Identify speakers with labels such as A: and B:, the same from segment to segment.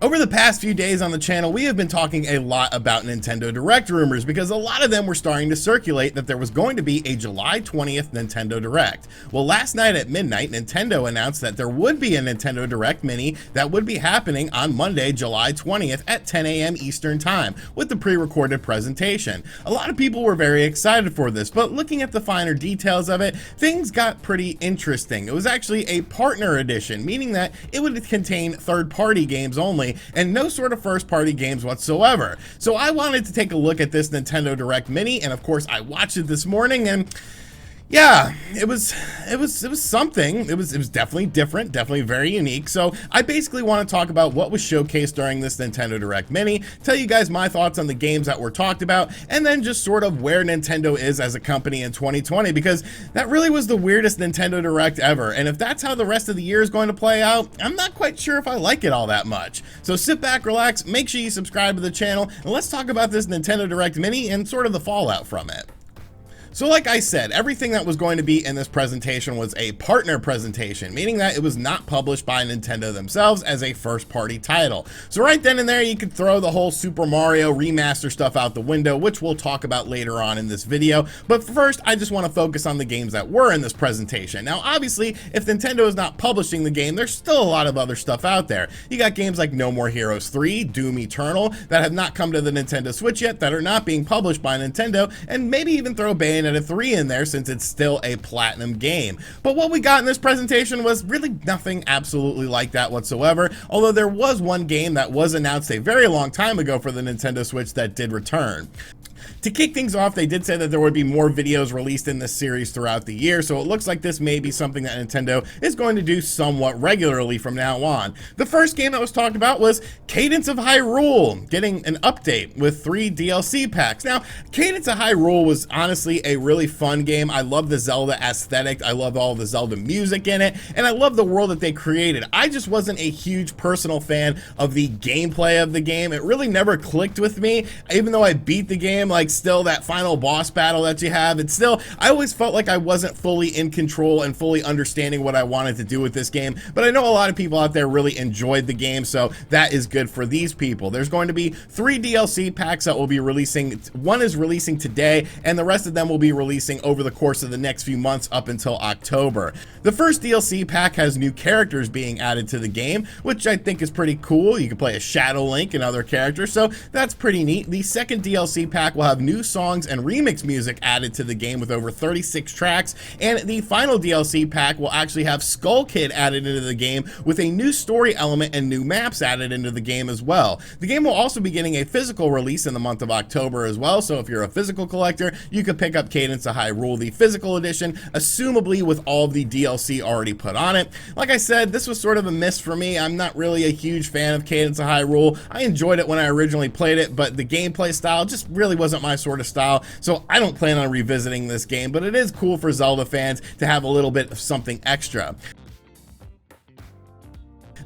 A: Over the past few days on the channel, we have been talking a lot about Nintendo Direct rumors because a lot of them were starting to circulate that there was going to be a July 20th Nintendo Direct. Well, last night at midnight, Nintendo announced that there would be a Nintendo Direct Mini that would be happening on Monday, July 20th at 10 a.m. Eastern Time with the pre-recorded presentation. A lot of people were very excited for this, but looking at the finer details of it, things got pretty interesting. It was actually a partner edition, meaning that it would contain third-party games only and no sort of first-party games whatsoever. So I wanted to take a look at this Nintendo Direct Mini, and of course I watched it this morning, and yeah, it was something. It was definitely different, definitely very unique. So I basically want to talk about what was showcased during this Nintendo Direct Mini, tell you guys my thoughts on the games that were talked about, and then just sort of where Nintendo is as a company in 2020, because that really was the weirdest Nintendo Direct ever. And if that's how the rest of the year is going to play out, I'm not quite sure if I like it all that much. So sit back, relax, make sure you subscribe to the channel, and let's talk about this Nintendo Direct Mini and sort of the fallout from it. So like I said, everything that was going to be in this presentation was a partner presentation, meaning that it was not published by Nintendo themselves as a first-party title. So right then and there, you could throw the whole Super Mario remaster stuff out the window, which we'll talk about later on in this video. But first, I just want to focus on the games that were in this presentation. Now, obviously, if Nintendo is not publishing the game, there's still a lot of other stuff out there. You got games like No More Heroes 3, Doom Eternal, that have not come to the Nintendo Switch yet, that are not being published by Nintendo, and maybe even throw Bayonetta 3 in there since it's still a platinum game. But what we got in this presentation was really nothing absolutely like that whatsoever, although there was one game that was announced a very long time ago for the Nintendo Switch that did return. To kick things off, they did say that there would be more videos released in this series throughout the year, so it looks like this may be something that Nintendo is going to do somewhat regularly from now on. The first game that was talked about was Cadence of Hyrule, getting an update with 3 DLC packs. Now, Cadence of Hyrule was honestly a really fun game. I love the Zelda aesthetic, I love all the Zelda music in it, and I love the world that they created. I just wasn't a huge personal fan of the gameplay of the game. It really never clicked with me, even though I beat the game. Like, still that final boss battle that you have, it's still, I always felt like I wasn't fully in control and fully understanding what I wanted to do with this game. But I know a lot of people out there really enjoyed the game, so that is good for these people. There's going to be 3 DLC packs that will be releasing. One is releasing today, and the rest of them will be releasing over the course of the next few months up until October. The first DLC pack has new characters being added to the game, which I think is pretty cool. You can play as Shadow Link and other characters, so that's pretty neat. The second DLC pack will have new songs and remix music added to the game with over 36 tracks, and the final DLC pack will actually have Skull Kid added into the game with a new story element and new maps added into the game as well. The game will also be getting a physical release in the month of October as well, so if you're a physical collector, you could pick up Cadence of Hyrule, the physical edition, assumably with all of the DLC already put on it. Like I said, this was sort of a miss for me. I'm not really a huge fan of Cadence of Hyrule. I enjoyed it when I originally played it, but the gameplay style just really wasn't my sort of style, so I don't plan on revisiting this game, but it is cool for Zelda fans to have a little bit of something extra.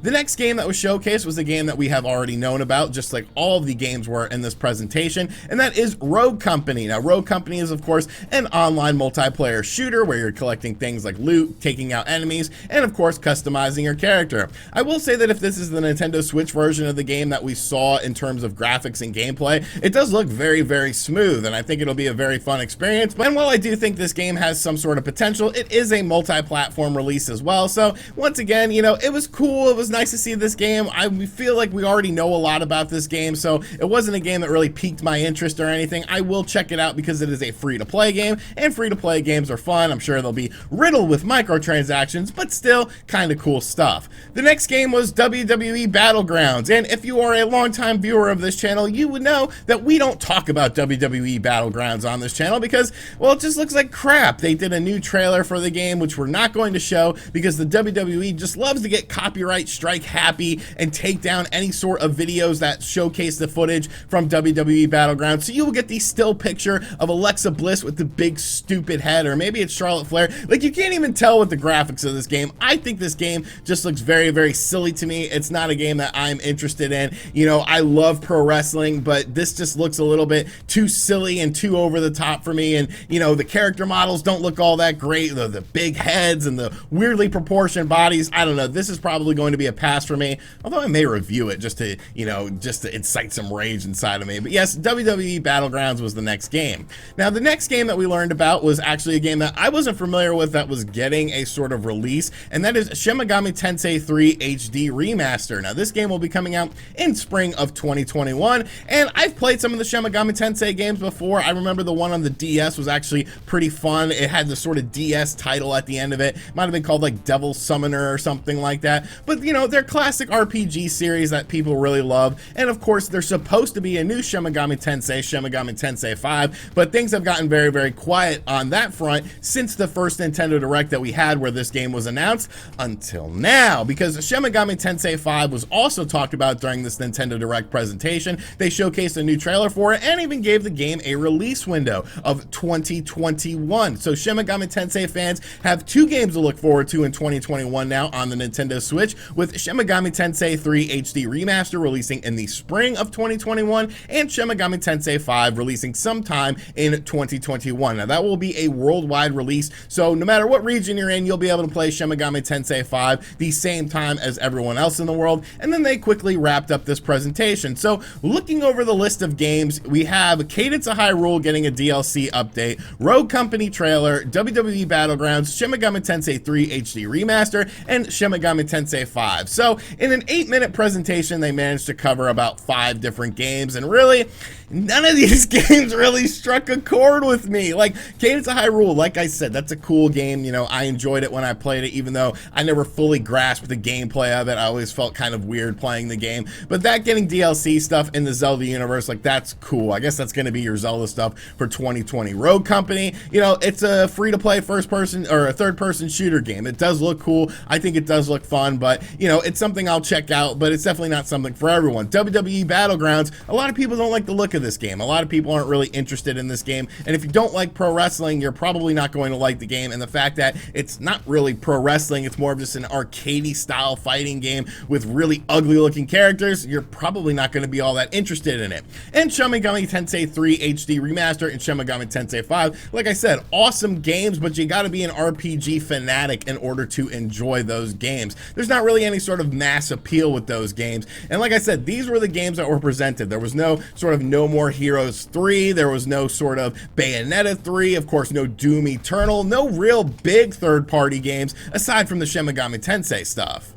A: The next game that was showcased was a game that we have already known about, just like all of the games were in this presentation, and that is Rogue Company. Now, Rogue Company is, of course, an online multiplayer shooter where you're collecting things like loot, taking out enemies, and of course, customizing your character. I will say that if this is the Nintendo Switch version of the game that we saw in terms of graphics and gameplay, it does look very, very smooth, and I think it'll be a very fun experience. And while I do think this game has some sort of potential, it is a multi-platform release as well, so once again, you know, it was cool, it was nice to see this game. I feel like we already know a lot about this game, so it wasn't a game that really piqued my interest or anything. I will check it out because it is a free-to-play game, and free-to-play games are fun. I'm sure they'll be riddled with microtransactions, but still kind of cool stuff. The next game was WWE Battlegrounds, and if you are a longtime viewer of this channel, you would know that we don't talk about WWE Battlegrounds on this channel because, well, it just looks like crap. They did a new trailer for the game, which we're not going to show because the WWE just loves to get copyright strike happy and take down any sort of videos that showcase the footage from WWE Battlegrounds. So you will get the still picture of Alexa Bliss with the big stupid head, or maybe it's Charlotte Flair. Like, you can't even tell with the graphics of this game. I think this game just looks very, very silly to me. It's not a game that I'm interested in. You know, I love pro wrestling, but this just looks a little bit too silly and too over the top for me. And, you know, the character models don't look all that great. The big heads and the weirdly proportioned bodies. I don't know. This is probably going to be be a pass for me, although I may review it just to, you know, just to incite some rage inside of me. But yes, WWE Battlegrounds was the next game. Now, the next game that we learned about was actually a game that I wasn't familiar with that was getting a sort of release, and that is Shin Megami Tensei 3 HD Remaster. Now, this game will be coming out in spring of 2021, and I've played some of the Shin Megami Tensei games before. I remember the one on the DS was actually pretty fun. It had the sort of DS title at the end of it. Might have been called like Devil Summoner or something like that. But, you know, they're classic RPG series that people really love. And of course, there's supposed to be a new Shin Megami Tensei 5, but things have gotten very, very quiet on that front since the first Nintendo Direct that we had where this game was announced until now, because Shin Megami Tensei 5 was also talked about during this Nintendo Direct presentation. They showcased a new trailer for it and even gave the game a release window of 2021. So Shin Megami Tensei fans have two games to look forward to in 2021 now on the Nintendo Switch, with Shin Megami Tensei 3 HD Remaster releasing in the spring of 2021 and Shin Megami Tensei 5 releasing sometime in 2021. Now, that will be a worldwide release, so no matter what region you're in, you'll be able to play Shin Megami Tensei 5 the same time as everyone else in the world. And then they quickly wrapped up this presentation. So looking over the list of games, we have Cadence of Hyrule getting a DLC update, Rogue Company trailer, WWE Battlegrounds, Shin Megami Tensei 3 HD Remaster, and Shin Megami Tensei 5. So in an 8-minute presentation, they managed to cover about 5 different games, and really, none of these games really struck a chord with me. Like Cadence of Hyrule, like I said, that's a cool game. You know, I enjoyed it when I played it, even though I never fully grasped the gameplay of it. I always felt kind of weird playing the game. But that getting DLC stuff in the Zelda universe, like, that's cool. I guess that's going to be your Zelda stuff for 2020. Rogue Company, you know, it's a free-to-play first-person or a third-person shooter game. It does look cool. I think it does look fun, but, you know, it's something I'll check out, but it's definitely not something for everyone. WWE Battlegrounds, a lot of people don't like the look of this game. A lot of people aren't really interested in this game, and if you don't like pro wrestling, you're probably not going to like the game. And the fact that it's not really pro wrestling, it's more of just an arcadey style fighting game with really ugly looking characters, you're probably not going to be all that interested in it. And Shin Megami Tensei 3 HD Remaster and Shin Megami Tensei 5, like I said, awesome games, but you got to be an RPG fanatic in order to enjoy those games. There's not really any sort of mass appeal with those games, and like I said, these were the games that were presented. There was no sort of No More Heroes 3, there was no sort of Bayonetta 3, of course no Doom Eternal, no real big third-party games aside from the Shin Megami Tensei stuff.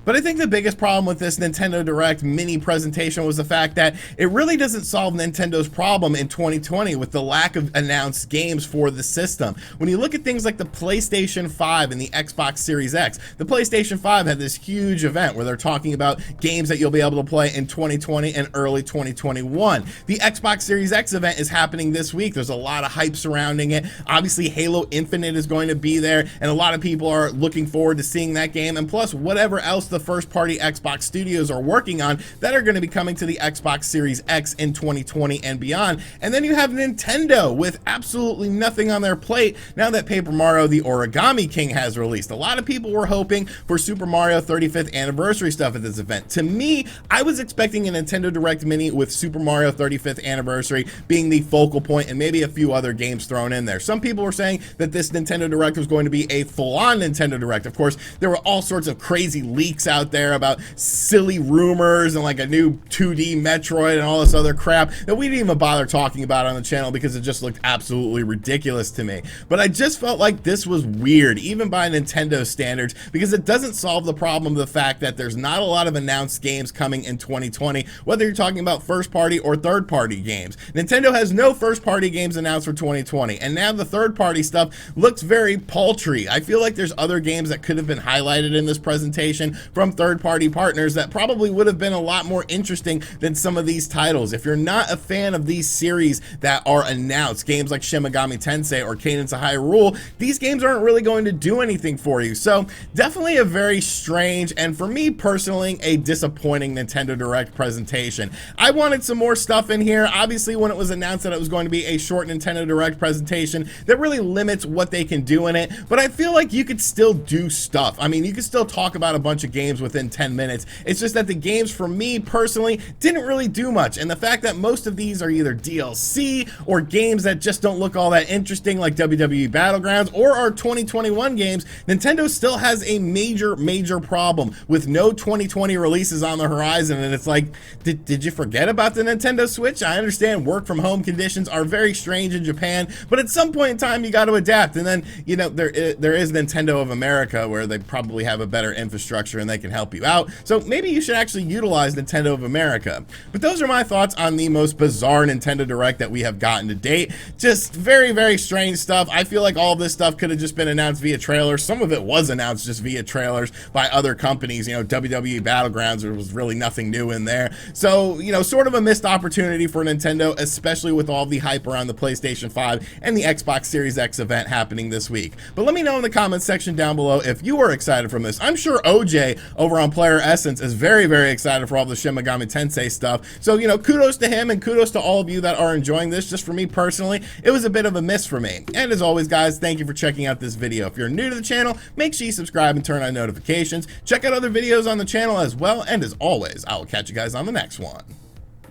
A: But I think the biggest problem with this Nintendo Direct mini presentation was the fact that it really doesn't solve Nintendo's problem in 2020 with the lack of announced games for the system. When you look at things like the PlayStation 5 and the Xbox Series X, the PlayStation 5 had this huge event where they're talking about games that you'll be able to play in 2020 and early 2021. The Xbox Series X event is happening this week. There's a lot of hype surrounding it. Obviously, Halo Infinite is going to be there, and a lot of people are looking forward to seeing that game, and plus whatever else the first-party Xbox studios are working on that are going to be coming to the Xbox Series X in 2020 and beyond. And then you have Nintendo with absolutely nothing on their plate now that Paper Mario the Origami King has released. A lot of people were hoping for Super Mario 35th Anniversary stuff at this event. To me, I was expecting a Nintendo Direct Mini with Super Mario 35th Anniversary being the focal point and maybe a few other games thrown in there. Some people were saying that this Nintendo Direct was going to be a full-on Nintendo Direct. Of course, there were all sorts of crazy leaks out there about silly rumors and like a new 2D Metroid and all this other crap that we didn't even bother talking about on the channel because it just looked absolutely ridiculous to me. But I just felt like this was weird, even by Nintendo standards, because it doesn't solve the problem of the fact that there's not a lot of announced games coming in 2020, whether you're talking about first-party or third-party games. Nintendo has no first-party games announced for 2020, and now the third-party stuff looks very paltry. I feel like there's other games that could have been highlighted in this presentation from third-party partners that probably would have been a lot more interesting than some of these titles. If you're not a fan of these series that are announced, games like Shin Megami Tensei or Cadence of Hyrule, these games aren't really going to do anything for you. So definitely a very strange, and for me personally, a disappointing Nintendo Direct presentation. I wanted some more stuff in here. Obviously, when it was announced that it was going to be a short Nintendo Direct presentation, that really limits what they can do in it, but I feel like you could still do stuff. I mean, you could still talk about a bunch of games games within 10 minutes. It's just that the games for me personally didn't really do much, and the fact that most of these are either DLC or games that just don't look all that interesting like WWE Battlegrounds or our 2021 games, Nintendo still has a major problem with no 2020 releases on the horizon. And it's like, did you forget about the Nintendo Switch? I understand work from home conditions are very strange in Japan, but at some point in time you got to adapt. And then, you know, there is Nintendo of America, where they probably have a better infrastructure and they can help you out. So maybe you should actually utilize Nintendo of America. But those are my thoughts on the most bizarre Nintendo Direct that we have gotten to date. Just very strange stuff. I feel like all of this stuff could have just been announced via trailers. Some of it was announced just via trailers by other companies. You know, WWE Battlegrounds, there was really nothing new in there. So, you know, sort of a missed opportunity for Nintendo, especially with all the hype around the PlayStation 5 and the Xbox Series X event happening this week. But let me know in the comments section down below if you are excited from this. I'm sure OJ over on Player Essence is very excited for all the Shin Megami Tensei stuff. So, you know, kudos to him and kudos to all of you that are enjoying this. Just for me personally, it was a bit of a miss for me. And as always, guys, thank you for checking out this video. If you're new to the channel, make sure you subscribe and turn on notifications. Check out other videos on the channel as well. And as always, I will catch you guys on the next one.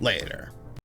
A: Later.